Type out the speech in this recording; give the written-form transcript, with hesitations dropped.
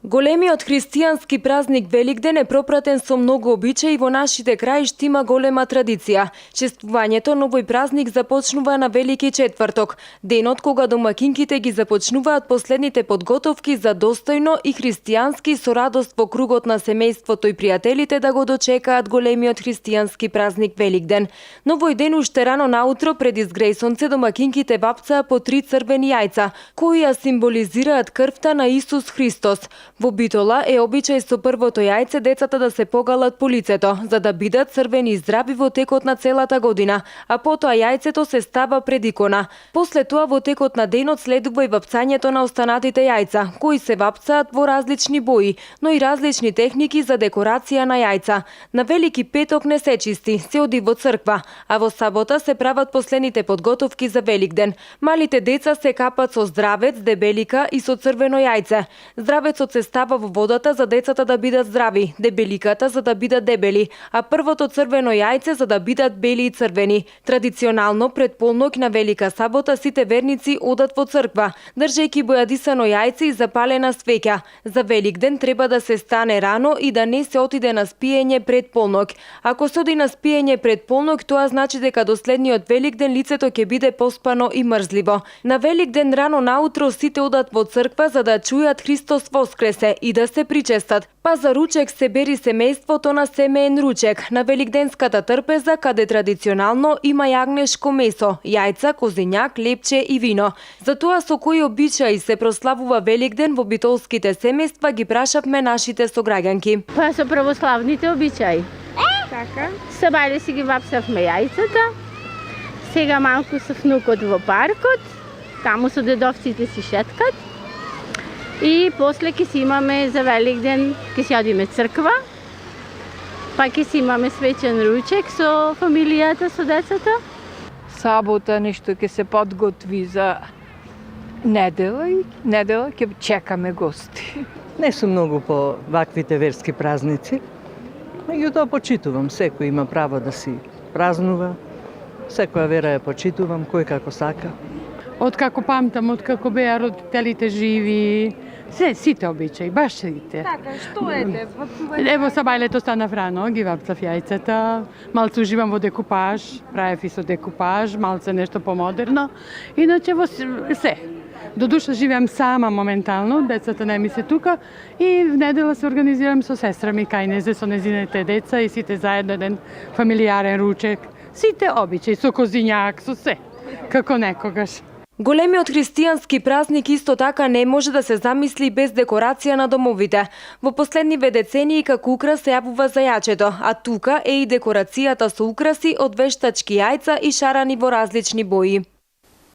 Големиот христијански празник Великден е пропратен со многу обичаи во нашите краишти има голема традиција. Чествувањето на овој празник започнува на Велики четврток, денот кога домакинките ги започнуваат последните подготовки за достојно и христијански со радост во кругот на семејството и пријателите да го дочекаат големиот христијански празник Великден. Но овој ден уште рано наутро пред изгрејсонце домакинките вапцаа по 3 црвени јајца, кои ја символизираат крвта на Исус Христос. Во Битола е обичај со првото јајце децата да се погалат по лицето, за да бидат црвени и здрави во текот на целата година, а потоа јајцето се става пред икона. После тоа во текот на денот следува и вапцањето на останатите јајца, кои се вапцаат во различни бои, но и различни техники за декорација на јајца. На Велики петок не се чисти, се оди во црква, а во сабота се прават последните подготовки за Великден. Малите деца се капат со здравец, дебелика и со црвено јајце. Здравецот се става во водата за децата да бидат здрави, дебеликата за да бидат дебели, а првото црвено јајце за да бидат бели и црвени. Традиционално пред полнок на Велика сабота сите верници одат во црква, држејќи бојадисано јајце и запалена свеќа. За Великден треба да се стане рано и да не се отиде на спиење пред полнок. Ако се оди на спиење пред полнок, тоа значи дека до следниот Великден лицето ќе биде поспано и мрзливо. На Великден рано наутро сите одат во црква за да чујат Христос воскресе и да се причестат. Па за ручек се бери семејството на семеен ручек, на великденската трпеза каде традиционално има јагнешко месо, јајца, козињак, лепче и вино. За тоа со кои обичаи се прославува Великден во битолските семејства ги прашавме нашите сограѓанки. Па со православните обичаи. Така. Се бајле си ги вапсавме јајцата. Сега малку со внукот во паркот, таму со дедовците си шеткат. И после ќе си имаме за Великден, ќе си одиме црква, па ќе си имаме свечен ручек со фамилијата, со децата. Сабота нешто ќе се подготви за недела и недела ќе чекаме гости. Не сум многу по ваквите верски празници, меѓутоа почитувам. Секој има право да си празнува, секоја вера ја почитувам, кој како сака. Откако памтам, откако беа родителите живи, сите обичаи, баш сите. Така, што еде? Ево са бајлето станав рано, ги вапцав јајцата, малце уживам во декупаж, правев и со декупаж, малце нешто помодерно, иначе во се. До душа живеам сама моментално, децата не ми се тука и в недела се организирам со сестра ми кајнезе, со незините деца и сите заедно еден фамилијарен ручек. Сите обичаи, со козињак, со се, како некогаш. Големиот христијански празник исто така не може да се замисли без декорација на домовите. Во последниве децении како украс се јавува зајачето, а тука е и декорацијата со украси од вештачки јајца и шарани во различни бои.